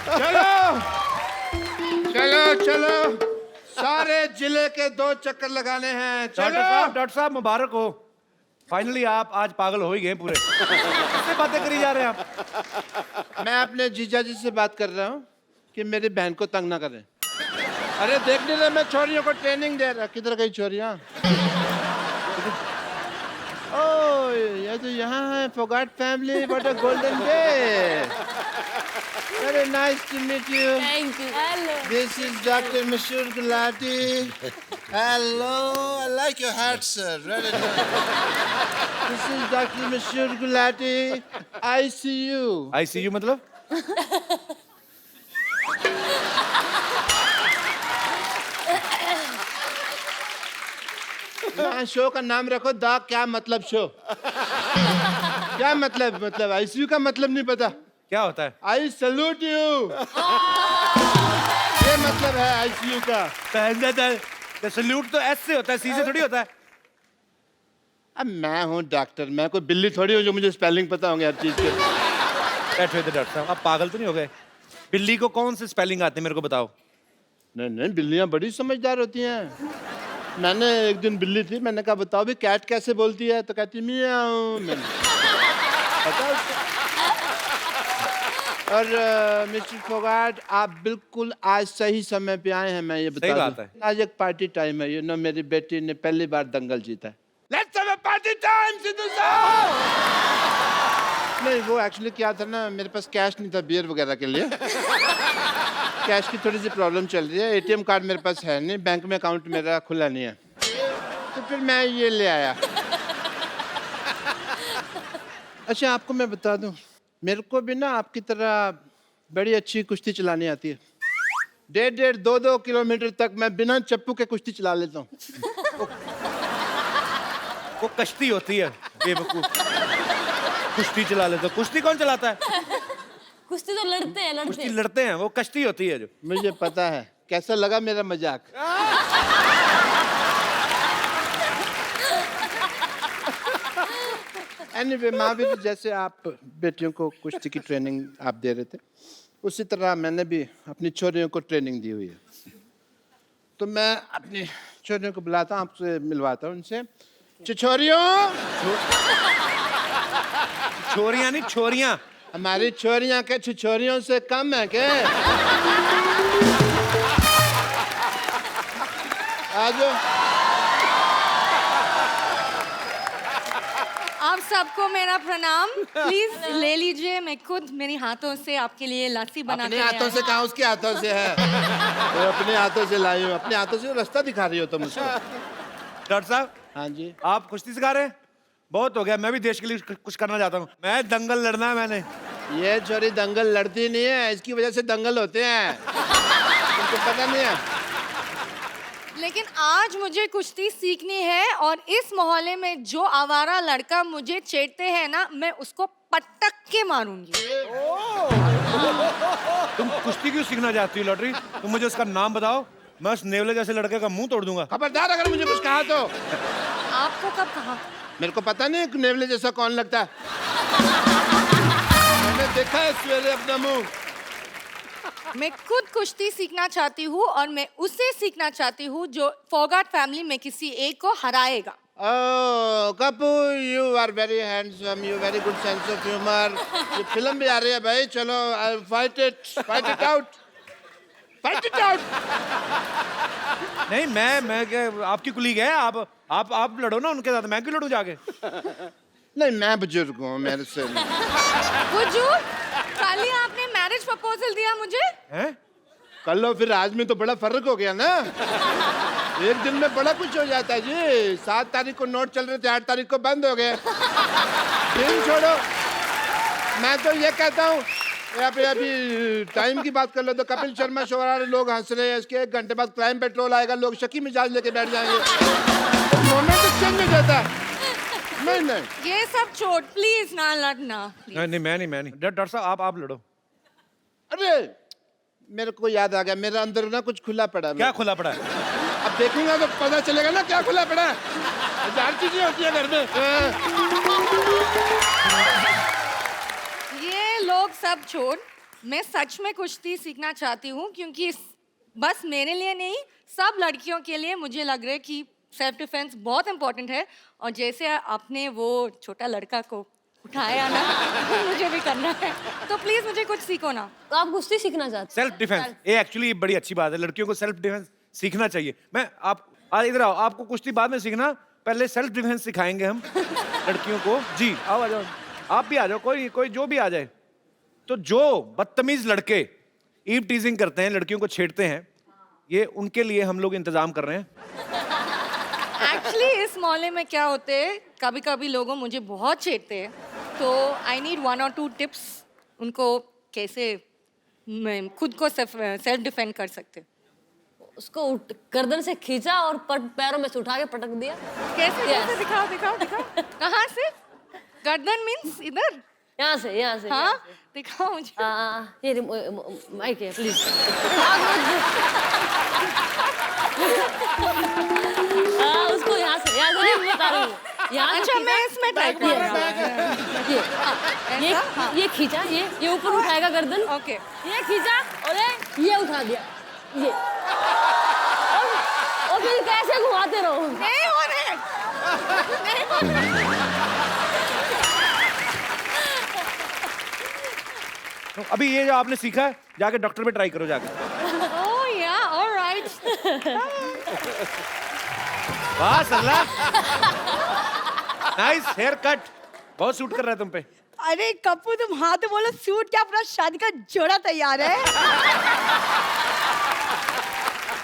चलो चलो चलो, सारे जिले के 2 चक्कर लगाने हैं। चलो डॉक्टर साहब मुबारक हो, फाइनली आप आज पागल हो ही गए पूरे। किससे बातें करी जा रहे हैं आप? मैं अपने जीजा जी से बात कर रहा हूँ कि मेरी बहन को तंग ना करें। अरे देख नहीं रहे, मैं छोरियों को ट्रेनिंग दे रहा। किधर गई छोरियाँ? ओह, ये तो यहाँ है। Phogat family, what a golden day. Very nice to meet you. Thank you. Hello. This is Dr. Mashur Gulati. Hello, I like your hat, sir. Very nice. This is Dr. Mashur Gulati. ICU. ICU मतलब? Show का नाम रखो the क्या मतलब show. क्या मतलब ICU का मतलब नहीं पता? क्या होता है? I salute you. ये मतलब है आईसीयू का। सल्यूट तो एस से होता है, सी से थोड़ी होता है। अब मैं हूँ डॉक्टर, मैं कोई बिल्ली थोड़ी हूँ जो मुझे स्पेलिंग पता होंगे हर चीज के। बैठो इधर डॉक्टर साहब, आप पागल तो नहीं हो गए? बिल्ली को कौन से स्पेलिंग आते हैं मेरे को बताओ। नहीं नहीं, बिल्लियाँ बड़ी समझदार होती हैं। मैंने एक दिन बिल्ली थी, मैंने कहा बताओ भी कैट कैसे बोलती है, तो कहती मियाऊ। मैंने पता उसको। और मिस्टर फोगाट, आप बिल्कुल आज सही समय पे आए हैं। मैं ये बता सही बात दूं, है। आज एक पार्टी टाइम है। मेरी बेटी ने पहली बार दंगल जीता है। Let's have a party time Sidhu साहब। नहीं, वो एक्चुअली क्या था ना, मेरे पास कैश नहीं था बियर वगैरह के लिए। कैश की थोड़ी सी प्रॉब्लम चल रही है। एटीएम कार्ड मेरे पास है नहीं, बैंक में अकाउंट मेरा खुला नहीं है, तो फिर मैं ये ले आया। अच्छा, आपको मैं बता दूं, मेरे को भी ना आपकी तरह बड़ी अच्छी कुश्ती चलानी आती है। 1.5 2 किलोमीटर तक मैं बिना चप्पू के कुश्ती चला लेता हूँ। वो कश्ती होती है बेवकूफ। कुश्ती चला लेते हो। कुश्ती कौन चलाता है? कुश्ती तो लड़ते हैं, कुश्ती लड़ते हैं, वो कश्ती होती है जो। मुझे पता है। कैसा लगा मेरा मजाक? एनीवे, माँ भी जैसे आप बेटियों को कुश्ती की ट्रेनिंग आप दे रहे थे, उसी तरह मैंने भी अपनी छोरियों को ट्रेनिंग दी हुई है। तो मैं अपनी छोरियों को बुलाता हूँ, आपसे मिलवाता हूँ उनसे। छोरियों, छोरियां नहीं, छोरियां। हमारी छोरियां के छोरियों से कम है क्या? आज आप सबको मेरा प्रणाम। प्लीज ले लीजिए, मैं खुद मेरे हाथों से आपके लिए लस्सी बना अपने हाथों से कहा, उसके हाथों से है। तो अपने हाथों से लाई हूँ, अपने हाथों से रास्ता दिखा रही हो तुम मुझको। डॉक्टर साहब, हाँ जी। आप कुश्ती सिखा रहे हैं? बहुत हो गया, मैं भी देश के लिए कुछ करना चाहता हूँ। मैं दंगल लड़ना है मैंने। ये छोरी दंगल लड़ती नहीं है, इसकी वजह से दंगल होते हैं। तुमको पता नहीं है? लेकिन आज मुझे कुश्ती सीखनी है, और इस मोहल्ले में जो आवारा लड़का मुझे छेड़ते हैं ना, मैं उसको पटक के मारूंगी। तुम कुश्ती क्यों सीखना चाहती हो लॉटरी? तुम मुझे उसका नाम बताओ, मैं उस नेवले जैसे लड़के का मुंह तोड़ दूंगा। खबरदार अगर मुझे कुछ कहा तो। आपको कब कहा? मेरे को पता नहीं नेवले जैसा कौन लगता है। मैंने देखा है सवेरे अपना मुंह। मैं खुद कुश्ती सीखना चाहती हूँ, और मैं उसे सीखना चाहती हूँ जो फोगाट फैमिली में किसी एक को हराएगा। Oh, Kapoor, you are very handsome. You very good sense of humor. ये फिल्म भी आ रही है भाई, चलो fight it out. नहीं, मैं क्या, आपकी कुलीग है। आप लड़ो ना उनके साथ, मैं क्यों लड़ूं जाके? नहीं, मैं बुजुर्ग हूँ, मेरे से हुजूर, कल ही आपने मैरिज प्रपोजल दिया मुझे। हैं? कल लो, फिर आज में तो बड़ा फर्क हो गया ना। एक दिन में बड़ा कुछ हो जाता है जी। 7 तारीख को नोट चल रहे थे, 8 तारीख को बंद हो गए। फिल्म छोड़ो, मैं तो ये कहता हूँ, अभी टाइम की बात कर लो तो कपिल शर्मा शो आ रहा है, लोग हंस रहे हैं। इसके 1 घंटे बाद क्राइम पेट्रोल आएगा, लोग शकी मिजाज लेके बैठ जाएंगे। मोमेंट चेंज हो जाता है। नहीं, ये सब छोड़, प्लीज ना लड़ना। नहीं, मैं नहीं। डॉक्टर साहब, आप लड़ो। अरे मेरे को याद आ गया, मेरा अंदर ना कुछ खुला पड़ा है। क्या खुला पड़ा है? अब देखूंगा तो पता चलेगा ना क्या खुला पड़ा है। 1000 चीजें होती है घर में। ये लोग सब छोड़, मैं सच में कुश्ती सीखना चाहती हूँ क्योंकि बस मेरे लिए नहीं, सब लड़कियों के लिए मुझे लग रहा है कि सेल्फ डिफेंस बहुत इम्पोर्टेंट है। और जैसे आपने वो छोटा लड़का को उठाया ना, मुझे भी करना है। तो प्लीज मुझे कुछ सीखो ना। तो आप कुश्ती सीखना चाहते सेल्फ डिफेंस, ये एक्चुअली बड़ी अच्छी बात है, लड़कियों को सेल्फ डिफेंस सीखना चाहिए। मैं आप इधर आओ, आपको कुश्ती बाद में सीखना, पहले सेल्फ डिफेंस सिखाएंगे हम लड़कियों को। जी आओ, आ जाओ, आप भी आ जाओ, कोई जो भी आ जाए। तो जो बदतमीज लड़के ईव टीजिंग करते हैं, लड़कियों को छेड़ते हैं, ये उनके लिए हम लोग इंतजाम कर रहे हैं। एक्चुअली इस मोहल्ले में क्या होते हैं, कभी कभी लोगों मुझे बहुत छेड़ते हैं, तो आई नीड 1 or 2 टिप्स उनको कैसे मैं खुद को सेल्फ डिफेंड कर सकते। उसको गर्दन से खींचा और पैरों में से उठा के पटक दिया। कैसे Yes. कैसे दिखाओ कहाँ से? गर्दन मीन्स इधर? यहाँ से हाँ दिखाओ मुझे। ये माइक है प्लीज। उसको यहाँ से नहीं बता रही हूँ। यहाँ अच्छा मैं इसमें ट्राई कर रहा हूँ। ये खींचा, ये ऊपर उठाएगा गर्दन। ओके ये खींचा और ये उठा दिया। ये और फिर कैसे घुमाते रहो। नहीं हो रहे, नहीं हो रहे। तो अभी ये जो आपने सीखा है, जाके डॉक्टर पे ट्राई करो जाके। ओह या ऑलराइट। वाह सरला, नाइस हेयर कट, बहुत सूट कर रहा है तुम पे। अरे कप्पू तुम हाँ तो बोलो, सूट क्या अपना शादी का जोड़ा तैयार है।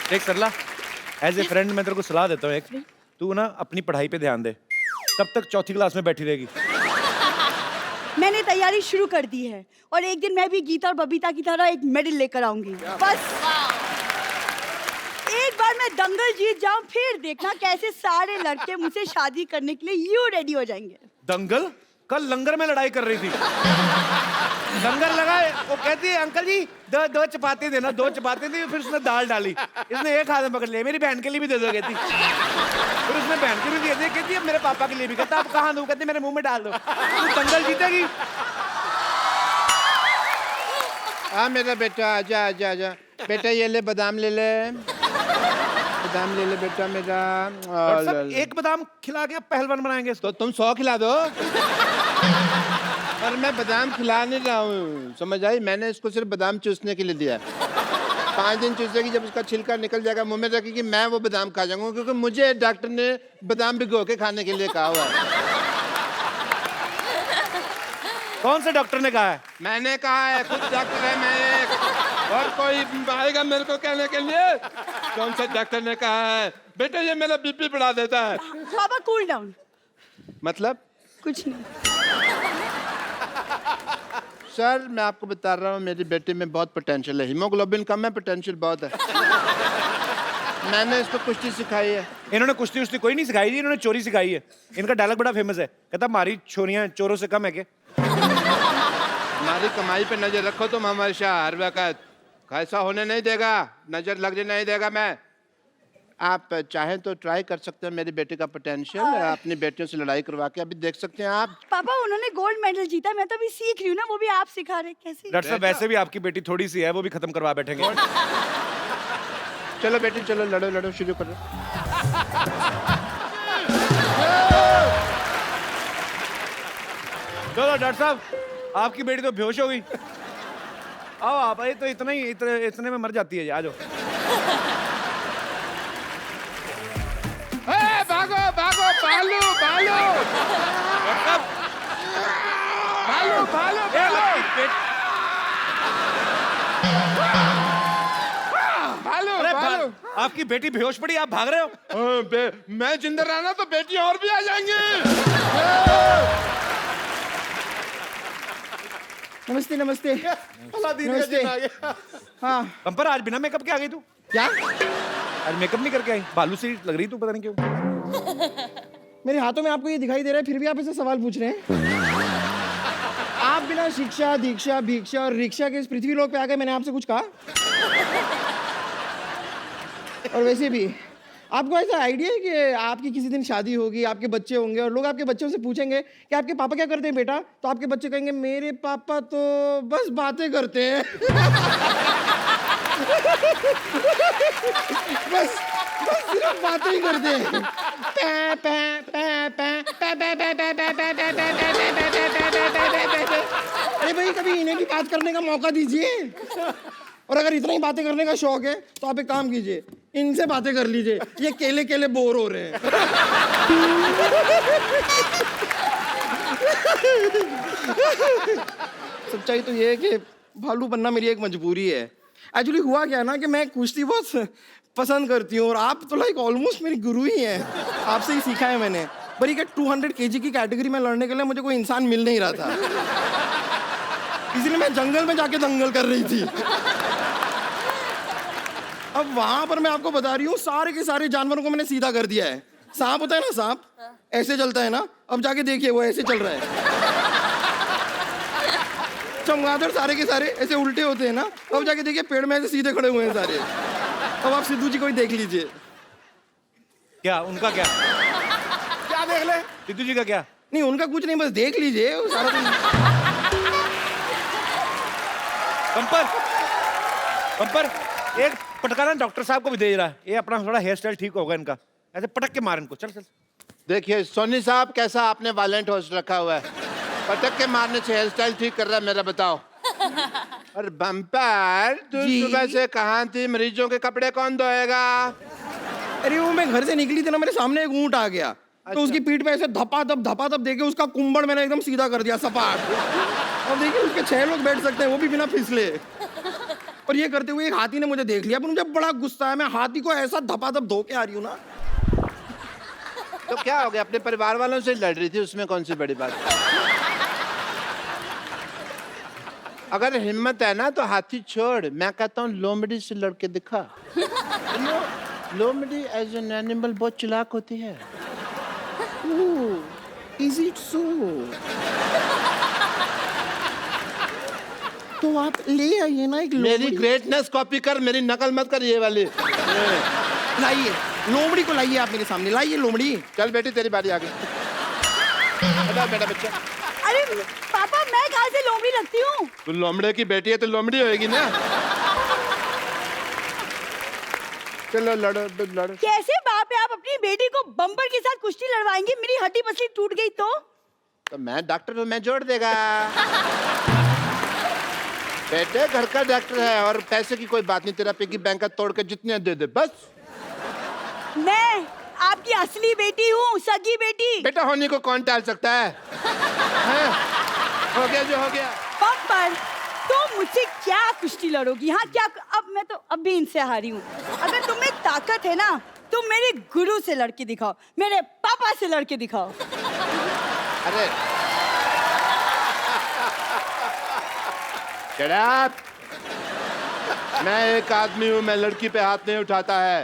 देख सरला, एज ए फ्रेंड मैं तेरे को सलाह देता हूँ एक, तू ना अपनी पढ़ाई पे ध्यान दे। कब तक चौथी क्लास में बैठी रहेगी? मैंने तैयारी शुरू कर दी है और एक दिन मैं भी गीता और बबीता की तरह एक मेडल लेकर आऊंगी। बस एक बार मैं दंगल जीत जाऊं, फिर देखना कैसे सारे लड़के मुझसे शादी करने के लिए यूं रेडी हो जाएंगे। दंगल? कल लंगर में लड़ाई कर रही थी। लंगर लगा, वो कहती है अंकल जी दो चपाती देना, 2 चपाती दी, फिर उसने दाल डाली, इसने एक हाथ में पकड़ लिया, मेरी बहन के लिए भी दे दो कहती। फिर उसने बहन के भी दे दी, कहती है मेरे पापा के लिए भी, कहता आप कहाँ दो, कहती मेरे मुंह में डाल दो। तू दंगल जीतेगी। हाँ मेरा बेटा, आजा आजा आजा बेटा, ये ले बादाम ले ले, बादाम ले ले बेटा मेरा। और सब एक बादाम खिला के अब पहलवान बनाएंगे इसको। तो तुम 100 खिला दो। पर मैं बादाम खिला नहीं रहा हूँ, समझ आई? मैंने इसको सिर्फ बादाम चूसने के लिए दिया है। 5 दिन चूसेगी, जब उसका छिलका निकल जाएगा मुंह में रखेगी, मैं वो बादाम खा जाऊंगा, क्योंकि मुझे डॉक्टर ने बादाम भिगो के खाने के लिए कहा हुआ है। कौन से डॉक्टर ने कहा है? मैंने कहा है, खुद डॉक्टर है मैं एक, और कोई आएगा मेरे को कहने के लिए? कौन सा डॉक्टर ने कहा है? बेटा ये मेरा बीपी बढ़ा देता है। पापा कूल डाउन। मतलब? कुछ नहीं। सर मैं आपको बता रहा हूँ, मेरी बेटी में बहुत पोटेंशियल है, हीमोग्लोबिन कम है, पोटेंशियल बहुत है। मैंने इसको कुश्ती सिखाई है। इन्होंने कुश्ती उश्ती कोई नहीं सिखाई जी, इन्होंने चोरी सिखाई है। इनका डायलॉग बड़ा फेमस है, कहता हमारी छोरियां चोरों से कम है क्या? हमारी कमाई पे नजर रखो तुम हमारे शाह, हर वक्त ऐसा होने नहीं देगा, नजर लगने नहीं देगा मैं। आप चाहें तो ट्राई कर सकते हैं मेरी बेटी का पोटेंशियल, अपनी बेटियों से लड़ाई करवा के अभी देख सकते हैं आप। पापा उन्होंने गोल्ड मेडल जीता, मैं तो अभी सीख रही हूँ ना, वो भी आप सिखा रहे कैसे? डॉक्टर साहब वैसे भी आपकी बेटी थोड़ी सी है, वो भी खत्म करवा बैठेंगे। चलो बेटी चलो, लड़ो लड़ो, शुरू करो। चलो डॉक्टर साहब, आपकी बेटी तो बेहोश हो गई। आओ आप, ये तो इतने में मर जाती है। आ जाओ। भागो भागो, भालू भालू भालू भालू भालू अरे भालू। आपकी बेटी बेहोश पड़ी, आप भाग रहे हो? मैं जिंदा रहना तो बेटी और भी आ जाएंगी। नमस्ते नमस्ते नमस्ते। हाँ पंपर, आज बिना मेकअप के आ गई तू? क्या? आज मेकअप नहीं करके आई, बालू सी लग रही तू, पता नहीं क्यों। मेरे हाथों में आपको ये दिखाई दे रहा है, फिर भी आप ऐसे सवाल पूछ रहे हैं। आप बिना शिक्षा दीक्षा भिक्षा और रिक्शा के इस पृथ्वी लोक पे आ गए, मैंने आपसे कुछ कहा? और वैसे भी आपको ऐसा आइडिया है कि आपकी किसी दिन शादी होगी, आपके बच्चे होंगे और लोग आपके बच्चों से पूछेंगे कि आपके पापा क्या करते हैं बेटा, तो आपके बच्चे कहेंगे मेरे पापा तो बस बातें करते हैं। बस सिर्फ बातें ही करते हैं। अरे भाई कभी इन्हें भी बात करने का मौका दीजिए। और अगर इतना ही बातें करने का शौक है तो आप एक काम कीजिए, इनसे बातें कर लीजिए, ये केले केले बोर हो रहे हैं। सच्चाई तो ये है कि भालू बनना मेरी एक मजबूरी है। एक्चुअली हुआ क्या ना कि मैं कुश्ती बहुत पसंद करती हूँ और आप तो लाइक ऑलमोस्ट मेरी गुरु ही हैं। आपसे ही सीखा है मैंने। पर ये 200 kg की कैटेगरी में लड़ने के लिए मुझे कोई इंसान मिल नहीं रहा था, इसलिए मैं जंगल में जाके दंगल कर रही थी। अब वहां पर मैं आपको बता रही हूँ सारे के सारे जानवरों को मैंने सीधा कर दिया है। सांप होता है ना, सांप ऐसे चलता है ना, अब जाके देखिए वो ऐसे चल रहा है। चमगादड़ सारे के सारे ऐसे उल्टे होते हैं ना, अब जाके देखिए पेड़ में ऐसे सीधे खड़े हुए हैं सारे। अब आप सिद्धू जी को ही देख लीजिए। क्या उनका क्या क्या देख ले? सिद्धू जी का क्या? नहीं उनका कुछ नहीं, बस देख लीजिए वो सारा दिन। पंपर एक पटकाना डॉक्टर साहब को भी दे रहा है। ये अपना थोड़ा हेयर स्टाइल ठीक होगा इनका, ऐसे पटक के मार इनको। चल चल। देखिए सोनी साहब, कैसा आपने वालेंट होस्ट रखा हुआ है, पटक के मारने से हेयर स्टाइल ठीक कर रहा है मेरा, बताओ। और बम्पर, तू सुबह से कहाँ थी? मरीजों के कपड़े कौन धोएगा? अरे वो मैं घर से निकली थी ना, मेरे सामने एक ऊंट आ गया। तो उसकी पीठ पे ऐसे धपाधप देके उसका कुंबड़ मैंने एकदम सीधा कर दिया, सपाट। अब देखिए उसके 6 लोग बैठ सकते हैं, वो भी बिना फिसले। और ये करते हुए एक हाथी ने मुझे देख लिया, पर मुझे बड़ा गुस्सा है। मैं हाथी को ऐसा धपाधप धो के आ रही हूँ ना। तो क्या हो गया, अपने परिवार वालों से लड़ रही थी, उसमें कौन सी बड़ी बात है? अगर हिम्मत है ना तो हाथी छोड़, मैं कहता हूँ लोमड़ी से लड़के दिखा। लोमड़ी एज एन एनिमल बहुत चालाक होती है। Is it so? तो आप ले आइए ना एक मेरी लोमड़ी। ग्रेटनेस कॉपी कर, मेरी नकल मत कर ये वाली। लाइए लोमड़ी को, लाइए आप मेरे सामने, लाइए लोमड़ी। चल बेटी तेरी बारी आ गई। बेटा बच्चा। अरे पापा मैं कहाँ से लोमड़ी लगती हूँ? तू लोमड़े की बेटी है तो लोमड़ी होएगी ना। चलो लड़ो लड़ो। कैसे बाप है, आप अपनी बेटी को बम्पर के साथ कुश्ती लड़वाएंगे? मेरी हड्डी पसली टूट गई तो मैं डॉक्टर हूँ, मैं जोड़ देगा। बेटे घर का डॉक्टर है और पैसे की कोई बात नहीं, तेरा पिगी बैंक का तोड़ के जितने दे दे बस। मैं आपकी असली बेटी हूँ, सगी बेटी। बेटा होने को कौन टाल सकता है? हैं? हो गया जो हो गया। बम्पर तुम मुझसे क्या कुश्ती लड़ोगी? हाँ क्या? अब मैं तो अब भी इनसे हारी हूँ। अगर तुम्हें ताकत है ना, तुम मेरे गुरु से लड़के दिखाओ, मेरे पापा से लड़के दिखाओ। अरे Shut up! मैं एक आदमी हूँ, मैं लड़की पे हाथ नहीं उठाता है।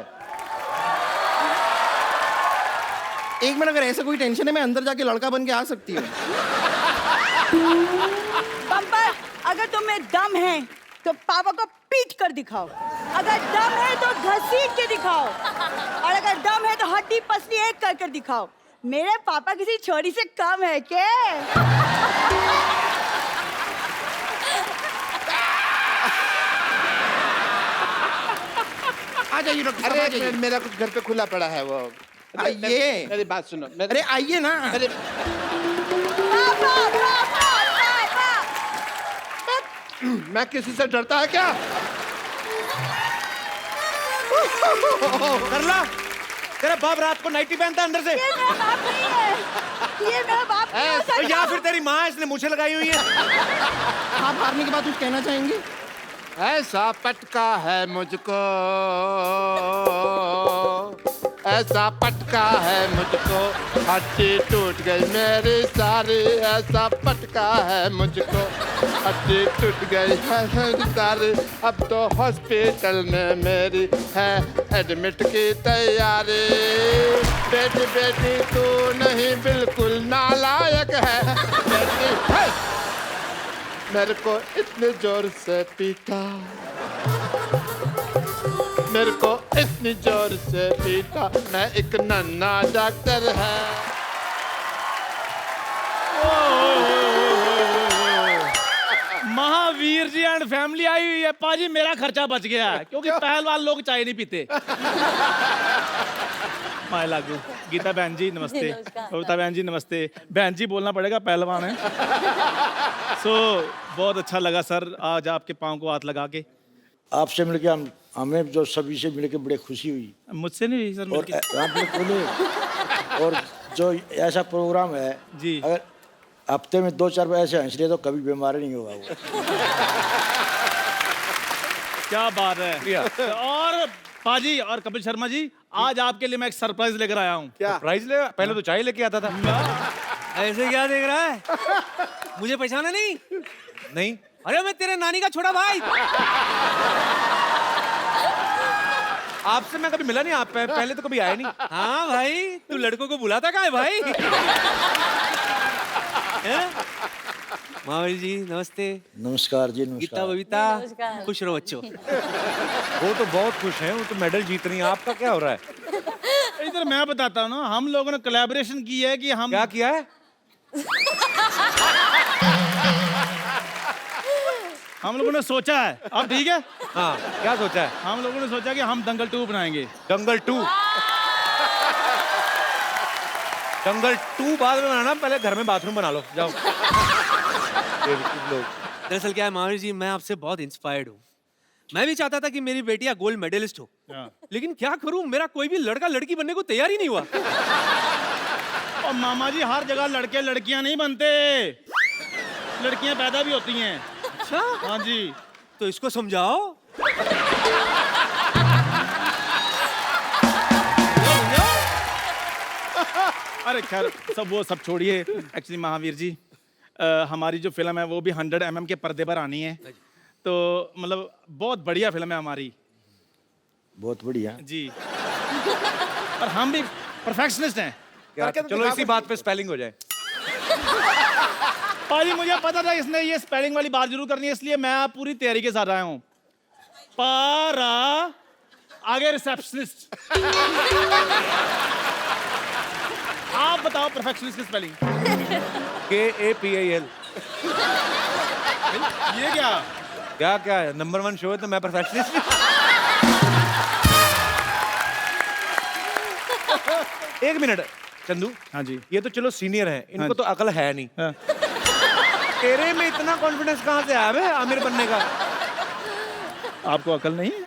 एक मिनट, अगर ऐसा कोई टेंशन है मैं अंदर जाके लड़का बन के आ सकती हूँ। बम्पर अगर तुम्हें दम है तो पापा को पीट कर दिखाओ, अगर दम है तो घसीट के दिखाओ, और अगर दम है तो हड्डी पसली एक कर कर दिखाओ। मेरे पापा किसी छोरी से कम है क्या? आ जाइए डॉक्टर साहब, आ अरे जाइए। मेरा कुछ घर पे खुला पड़ा है वो। आइए। मेरी बात सुनो। अरे आइए ना। अरे पापा पापा पापा मैं किसी से डरता है क्या? कर ला। तेरा बाप रात को नाइटी पहनता है अंदर से, ये मेरा बाप नहीं है, ये मेरा बाप नहीं हो सकता। या फिर तेरी माँ इसने मुझे लगाई हुई है। आप हारने के बाद कुछ कहना चाहेंगे? ऐसा पटका है मुझको, ऐसा पटका है मुझको, हड्डी टूट गई मेरी सारी। ऐसा पटका है मुझको, हड्डी टूट गई है मेरी सारी। अब तो हॉस्पिटल में मेरी है एडमिट की तैयारी। बेटी बेटी तू नहीं बिल्कुल नालायक है बेटी है। मेरे को इतने जोर से पीटा, मेरे को इतनी जोर से पीटा, मैं एक नन्हा डॉक्टर है। Mahavir ji and family I हुई है पाजी, मेरा खर्चा बच गया है क्योंकि पहलवान लोग चाय नहीं पीते। माय लागू गीता बहन जी नमस्ते, नमस्कार। कविता बहन जी नमस्ते। बहन जी बोलना पड़ेगा, पहलवान है। सो बहुत अच्छा लगा सर आज आपके पाँव को हाथ लगा के। आपसे मिलके हमें जो सभी से मिलके बड़ी खुशी हुई। मुझसे नहीं हुई सर और मिलके। आपने खुद और जो ऐसा प्रोग्राम है जी। अगर हफ्ते में 2-4 बार ऐसे हंस रहे तो कभी बीमार नहीं होगा वो। क्या बात है। और पाजी और कपिल शर्मा जी, आज आपके लिए मैं एक सरप्राइज लेकर आया हूँ। क्या? प्राइज ले, पहले तो चाय लेके आता था। ऐसे क्या देख रहा है? मुझे पहचाना नहीं? नहीं, अरे मैं तेरे नानी का छोटा भाई। आपसे मैं कभी मिला नहीं, आप पहले तो कभी आए नहीं। हाँ भाई, तू लड़कों को बुलाता कहाँ है भाई? महावीर जी नमस्ते। नमस्कार जी, गीता नमस्कार। बबीता, नमस्कार। खुश रहो बच्चों। वो तो बहुत खुश हैं, वो तो मेडल जीत रही हैं। आपका क्या हो रहा है? इधर मैं बताता हूँ ना, हम लोगों ने कोलैबोरेशन की है कि हम क्या किया है? हम लोगों ने सोचा है। अब ठीक है, हाँ, क्या सोचा है? हम लोगों ने सोचा कि हम दंगल 2 बनाएंगे। दंगल 2। दंगल 2 बाद में बनाना, पहले घर में बाथरूम बना लो, जाओ। लोग दरअसल क्या है महावीर जी, मैं आपसे बहुत इंस्पायर्ड हूँ। मैं भी चाहता था कि मेरी बेटियां गोल्ड मेडलिस्ट हो, लेकिन क्या करूं, मेरा कोई भी लड़का लड़की बनने को तैयार ही नहीं हुआ। और मामा जी हर जगह लड़के लड़कियां नहीं बनते, लड़कियां पैदा भी होती हैं। अच्छा, हाँ जी। तो इसको समझाओ। अरे खैर सब छोड़िए। एक्चुअली महावीर जी, हमारी जो फिल्म है वो भी 100 mm के पर्दे पर आनी है, तो मतलब बहुत बढ़िया फिल्म है हमारी बहुत बढ़िया। जी। और हम भी परफेक्शनिस्ट हैं। क्या? चलो इसी बात पे स्पेलिंग हो जाए। पाजी मुझे पता था इसने ये स्पेलिंग वाली बात जरूर करनी है, इसलिए मैं आप पूरी तैयारी के साथ आया हूँ। पारा आगे रिसेप्शनिस्ट। आप बताओ परफेक्शनिस्ट की स्पेलिंग। KAPAL। ये क्या? क्या है? नंबर 1 शो है तो मैं परफेक्शनिस्ट। एक मिनट चंदू। हाँ जी। ये तो चलो सीनियर है, इनको हाँ तो अकल है नहीं। हाँ। तेरे में इतना कॉन्फिडेंस कहाँ से आया बे आमिर बनने का? आपको अकल नहीं है?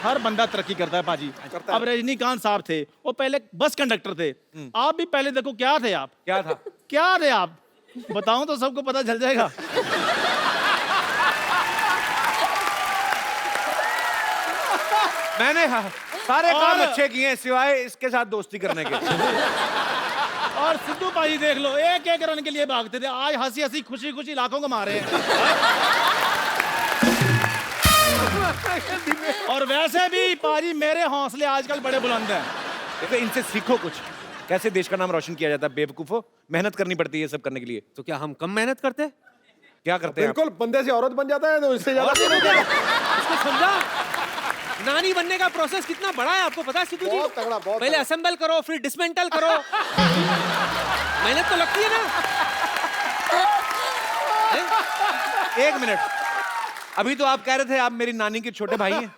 हर बंदा तरक्की करता है पाजी। अब रजनीकांत साहब थे, वो पहले बस कंडक्टर थे। आप भी पहले देखो क्या थे आप? क्या था? क्या थे आप? बताऊं तो सबको पता चल जाएगा। मैंने सारे काम और- अच्छे किए हैं सिवाय इसके साथ दोस्ती करने के। और सिद्धू पाजी देख लो, एक एक रन के लिए भागते थे, आज हंसी हंसी खुशी खुशी लाखों को मारे हैं। और वैसे भी पाजी मेरे हौसले आजकल बड़े बुलंद हैं। देखो इनसे सीखो कुछ, कैसे देश का नाम रोशन किया जाता है। बेवकूफो, मेहनत करनी पड़ती है सब करने के लिए। तो क्या हम कम मेहनत करते? क्या करते हैं आप? बिल्कुल, बंदे से औरत बन जाता है तो इससे ज्यादा इसको समझा? नानी बनने का प्रोसेस कितना बड़ा है आपको पता है सिद्धू जी? बहुत तगड़ा, बहुत पहले तगड़ा। असेंबल करो, फिर डिसमेंटल करो। मेहनत तो लगती है ना। एक मिनट, अभी तो आप कह रहे थे आप मेरी नानी के छोटे भाई हैं।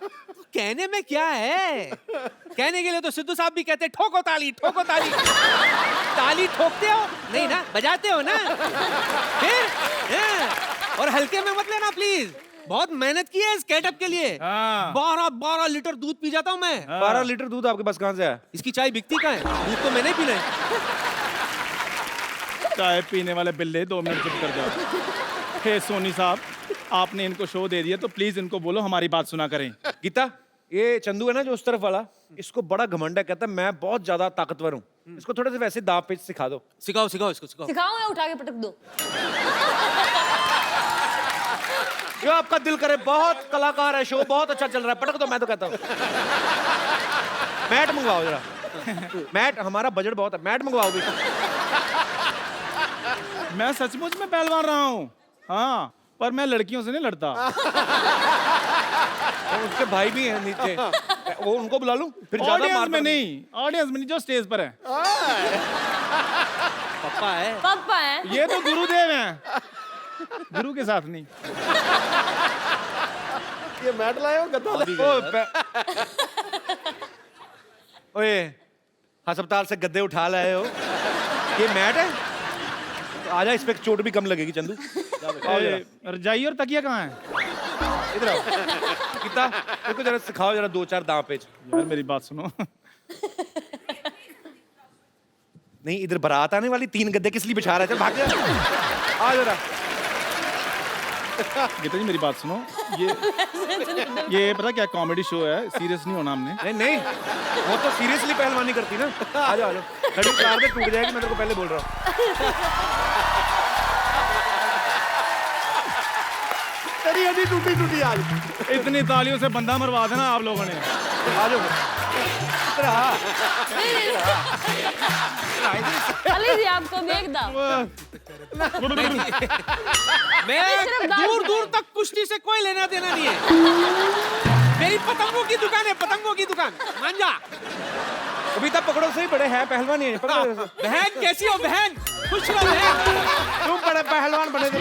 कहने में क्या है? कहने के लिए तो सिद्धू साहब भी कहते हैं, ठोको ताली, ठोको ताली। ताली ठोकते हो नहीं ना, बजाते हो ना। फिर और हल्के में मत लेना प्लीज, बहुत मेहनत की है इस गेटअप के लिए। 12 लीटर दूध पी जाता हूँ मैं। 12 लीटर दूध आपके पास कहाँ से आया? इसकी चाय बिकती कहाँ है? दूध तो मैंने पीना है। चाय पीने वाले बिल्ले 2 मिनट चुप कर जाओ। हे सोनी साहब, आपने इनको शो दे दिया तो प्लीज इनको बोलो हमारी बात सुना करें। गीता, ये चंदू है ना जो उस तरफ वाला, इसको बड़ा घमंड है, कहता है मैं बहुत ज्यादा ताकतवर हूँ। इसको थोड़े से वैसे दांव पेच सिखा दो। सिखाओ सिखाओ इसको सिखाओ। सिखाऊं या उठा के पटक दो? जो आपका दिल करे, बहुत कलाकार है, शो बहुत अच्छा चल रहा है, पटक दो। मैं तो कहता हूँ मैट मंगवाओ जरा। मैट, हमारा बजट बहुत है, मैट मंगवाओ भी। मैं सचमुच में पहलवान रहा हूँ। हाँ, पर मैं लड़कियों से नहीं लड़ता। और उसके भाई भी हैं नीचे, वो उनको बुला लूं फिर ज्यादा ऑडियंस मार में नहीं, ऑडियंस में नहीं, जो स्टेज पर है। पप्पा है। पापा है। ये तो गुरुदेव हैं, गुरु के साथ नहीं। ये मैट लाए हो गद्दा लाए? ओए अस्पताल से गद्दे उठा लाए हो, ये मैट है? तो आजा, इस पे चोट भी कम लगेगी चंदू। आओ जरा, रजाई और तकिया कहाँ है? इधर आओ। कितना इसको जरा सिखाओ जरा 2-4 दांव पेच। यार मेरी बात सुनो। नहीं, इधर बारात आने वाली, 3 गद्दे किस लिए बिछा रहा है? चल भाग जा, आ जरा। गीता जी मेरी बात सुनो, ये पता क्या कॉमेडी शो है, सीरियस नहीं होना हमने। नहीं नहीं, वो तो सीरियसली पहलवानी करती ना। आ जाओ, खड़ी कार में टूट जाएगी, मैं तेरे को पहले बोल रहा हूँ। तेरी हड्डी टूटी टूटी आज। इतनी तालियों से बंदा मरवा देना आप लोगों ने। आ जाओ। चली जी आपको भी एकदम। मैं दूर दूर तक कुश्ती से कोई लेना देना नहीं है। मेरी पतंगों की दुकान है, पतंगों की दुकान, मान जा। अभी तक पकड़ो, सही बड़े हैं पहलवान ही है। पकड़ो। बहन कैसी हो बहन? खुश रहो बहन। तुम बड़े पहलवान बने थे।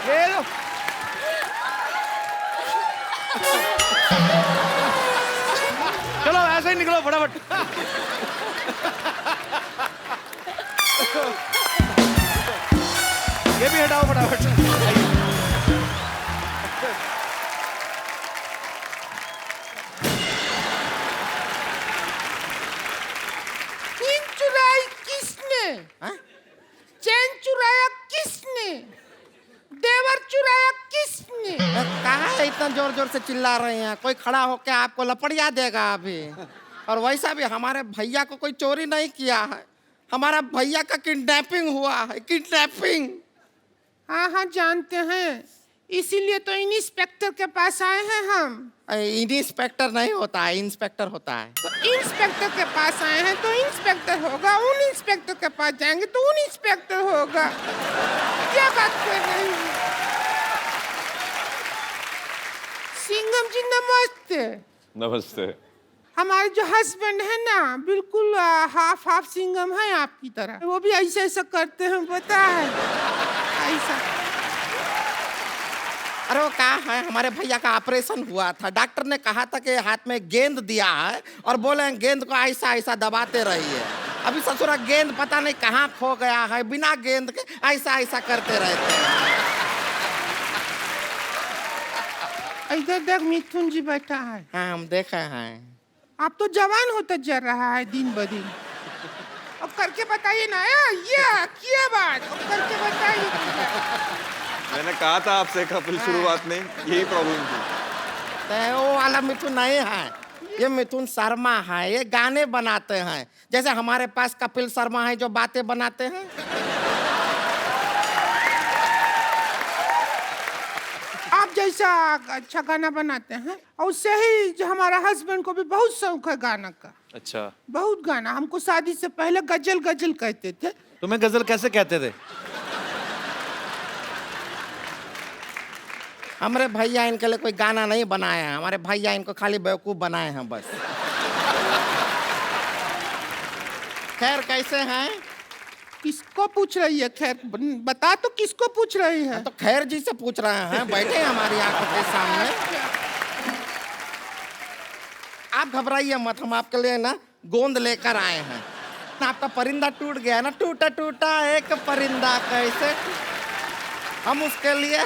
ये लो। चलो ऐसे ही निकलो फटाफट। ये भी हटाओ फटाफट। चैन चुराई किसने? चैन चुराया किसने? देवर चुराया किसने? कहाँ है इतना जोर जोर से चिल्ला रहे हैं? कोई खड़ा होकर आपको लपड़िया देगा अभी। और वैसा भी हमारे भैया को कोई चोरी नहीं किया है, हमारा भैया का किडनैपिंग हुआ है, किडनैपिंग। हाँ हाँ जानते हैं, इसीलिए तो इंस्पेक्टर के पास आए हैं हम। इंस्पेक्टर नहीं होता है, इंस्पेक्टर होता है। तो इंस्पेक्टर के पास आए हैं तो इंस्पेक्टर होगा, उन इंस्पेक्टर के पास जाएंगे तो उन इंस्पेक्टर होगा। क्या बात कर रहे हैं? सिंघम जी नमस्ते। नमस्ते। हमारे जो हस्बैंड है ना, बिल्कुल हाफ हाफ सिंघम है आपकी तरह। वो भी ऐसा ऐसा करते हैं, पता है ऐसा। अरे वो कहा है, हमारे भैया का ऑपरेशन हुआ था, डॉक्टर ने कहा था कि हाथ में गेंद दिया है और बोले गेंद को ऐसा ऐसा दबाते रहिए। अभी ससुरा गेंद पता नहीं कहाँ खो गया है, बिना गेंद के ऐसा ऐसा करते रहते हैं। इधर देख, मिथुन जी बैठा है। हाँ हम देखे हैं। आप तो जवान होता जा रहा है दिन ब दिन। अब करके बताइए ना, ये क्या बात, अब करके बताइए। मैंने कहा था आपसे कपिल शुरुआत में यही प्रॉब्लम थी। तो वो वाला मिथुन नहीं है, ये मिथुन शर्मा है, ये गाने बनाते हैं। जैसे हमारे पास कपिल शर्मा है जो बातें बनाते हैं। आप जैसा अच्छा गाना बनाते हैं, और उससे ही जो हमारा हस्बैंड को भी बहुत शौक है गाना का। अच्छा, बहुत गाना। हमको शादी से पहले गजल गजल कहते थे। तुम्हें गजल कैसे कहते थे? हमारे भैया इनके लिए कोई गाना नहीं बनाए हैं, हमारे भैया इनको खाली बेवकूफ बनाए हैं बस। खैर कैसे हैं? किसको पूछ रही है? खैर बता तो, किसको पूछ रही है? तो खैर जी से पूछ रहे हैं, बैठे हैं हमारी आंखों के सामने। आप घबराइए मत, हम आपके लिए ना गोंद लेकर आए हैं। आपका परिंदा टूट गया ना, टूटा टूटा एक परिंदा कैसे, हम उसके लिए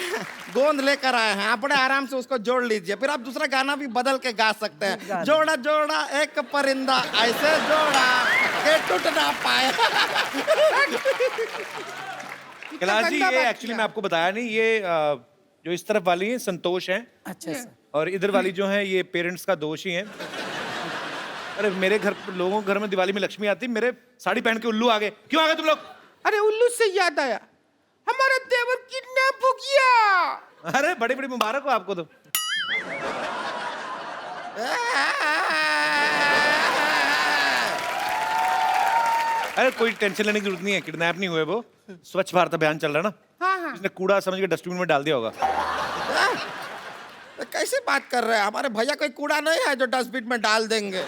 गोंद लेकर आए हैं। आप बड़े आराम से उसको जोड़ लीजिए, फिर आप दूसरा गाना भी बदल के गा सकते हैं। जोड़ा जोड़ा एक परिंदा ऐसे जोड़ा के टूट ना पाए। कैलाश जी, ये एक्चुअली मैं आपको बताया नहीं, ये जो इस तरफ वाली है संतोष हैं। अच्छा सर। और इधर वाली जो है ये पेरेंट्स का दोष ही है। अरे मेरे घर लोगों के घर में दिवाली में लक्ष्मी आती, मेरे साड़ी पहन के उल्लू आ गए। क्यों आ गए तुम लोग? अरे उल्लू से याद आया, हमारा देवर किडनैप हो गया। अरे बड़ी बड़ी मुबारक हो आपको तो। अरे कोई टेंशन लेने की जरूरत नहीं है, किडनैप नहीं हुए वो, स्वच्छ भारत अभियान चल रहा है ना। हाँ इसने कूड़ा समझ के डस्टबिन में डाल दिया होगा। कैसे बात कर रहे हैं? हमारे भैया कोई कूड़ा नहीं है जो डस्टबिन में डाल देंगे।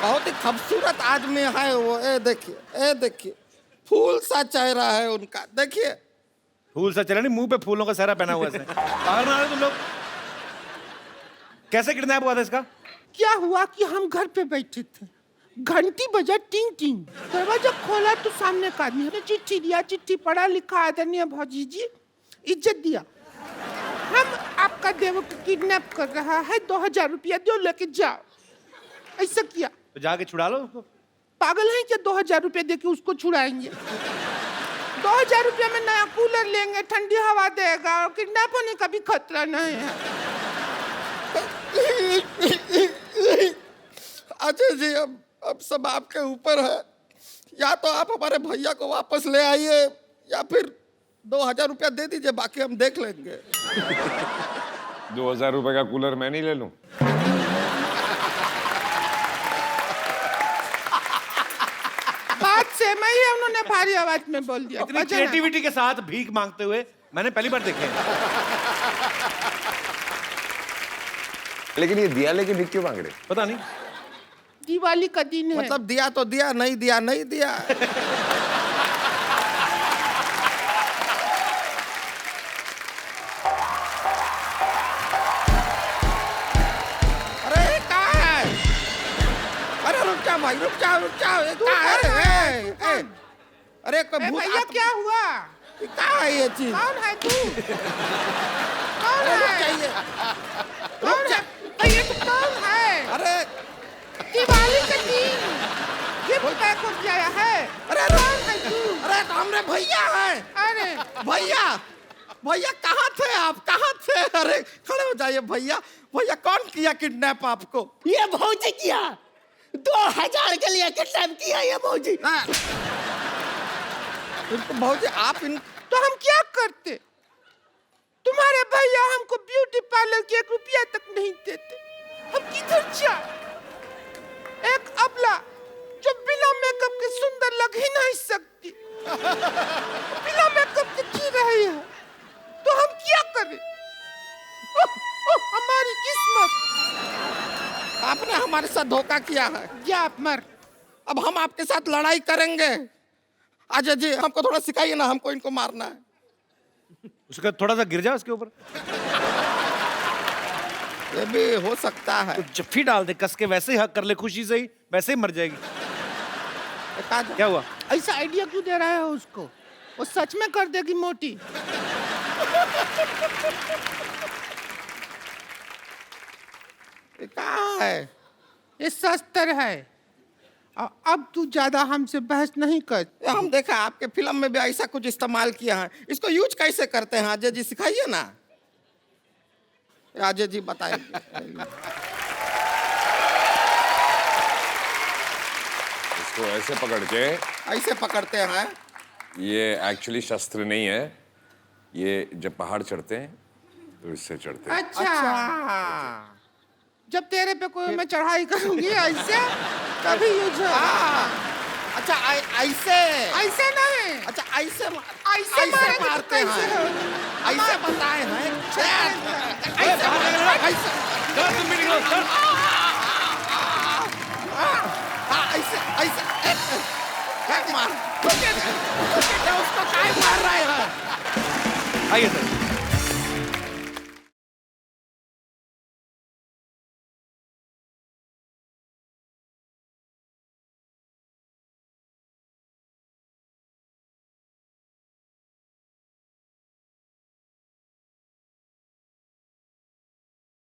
बहुत ही खूबसूरत आदमी है वो। ए देखिए फूल सा चेहरा है उनका, देखिए। फूल सा चला नहीं, मुंह पे फूलों का सहरा पहना हुआ इसने। पागल बना रहे तुम लोग। कैसे किडनैप हुआ था इसका? क्या हुआ कि हम घर पे बैठे थे, घंटी बजा टिंग टिंग, दरवाजा खोला तो सामने का आदमी ने चिट्ठी दिया। चिट्ठी पढ़ा लिखा, आदरणीय भौजी जी इज्जत दिया, हम आपका देव को किडनैप कर रहा है, 2000 रुपया दो लेके जाओ। ऐसा किया तो जाके छुड़ा लो उसको। पागल है क्या? 2000 रुपया देके उसको छुड़ाएंगे? 2000 रुपया में नया कूलर लेंगे, ठंडी हवा देगा, और किडनैप होने का भी खतरा नहीं है। अजय जी अब सब आपके ऊपर है। या तो आप हमारे भैया को वापस ले आइए या फिर 2000 रुपया दे दीजिए, बाकी हम देख लेंगे। 2000 रुपए का कूलर मैं नहीं ले लूं? बात से मैं ही, उन्होंने भारी आवाज में बोल दिया। इतनी क्रिएटिविटी के साथ भीख मांगते हुए मैंने पहली बार देखे। लेकिन ये दिया लेके भीख क्यों मांग रहे? पता नहीं, दिवाली का दिन है। मतलब दिया तो दिया, नहीं दिया नहीं दिया। अरे कहाँ है? अरे रुक जाओ भाई, रुक जाओ। अरे कोई भूत भैया क्या हुआ? कहाँ है ये चीज? कौन है तू? कौन रुक है? जाइए, कौन है? ये तो कौन है? अरे दिवाली का दिन गिफ्ट पैक हो गया है। अरे कौन है तू? अरे तो हमरे भैया है। अरे भैया कहाँ थे आप? कहाँ थे? अरे खड़े हो जाइए भैया। भैया कौन किया किडनैप आपको? ये भौजी किया, 2000 के लिए किडनैप किया ये भौजी। भौजी आप इन तो हम क्या करते? तुम्हारे भैया हमको ब्यूटी पार्लर के 1 रुपया तक नहीं देते। हम किधर जाए? एक अबला जो बिना मेकअप के सुंदर लग ही नहीं सकती, बिना मेकअप के जी रही है, तो हम क्या करें? हमारी किस्मत। आपने हमारे साथ धोखा किया है। या आप मर। अब हम आपके साथ लड़ाई करेंगे। अजय जी हमको थोड़ा सिखाइए ना, हमको इनको मारना है। उसका थोड़ा सा गिर जा उसके ऊपर। ये भी हो सकता है। तो जफ्फी डाल दे कस के, वैसे ही हक कर ले खुशी से ही, वैसे ही मर जाएगी। क्या हुआ? ऐसा आइडिया क्यों दे रहा है उसको? वो सच में कर देगी मोटी। ये कहाँ है? ये शस्त्र है। अब तू ज्यादा हमसे बहस नहीं कर। हम देखा आपके फिल्म में भी ऐसा कुछ इस्तेमाल किया है। इसको यूज कैसे करते हैं अजय जी, सिखाइए ना। अजय जी बताइए। इसको ऐसे पकड़ के, ऐसे पकड़ते हैं। ये एक्चुअली शस्त्र नहीं है, ये जब पहाड़ चढ़ते हैं तो इससे चढ़ते हैं। अच्छा, जब तेरे पे कोई मैं चढ़ाई करूंगी ऐसे तभी यूज हो। अच्छा ऐसे नहीं। अच्छा ऐसे मारते हैं। ऐसे बताए हैं। ऐसे मार। उसको काय मार रहे हैं? आइए सर।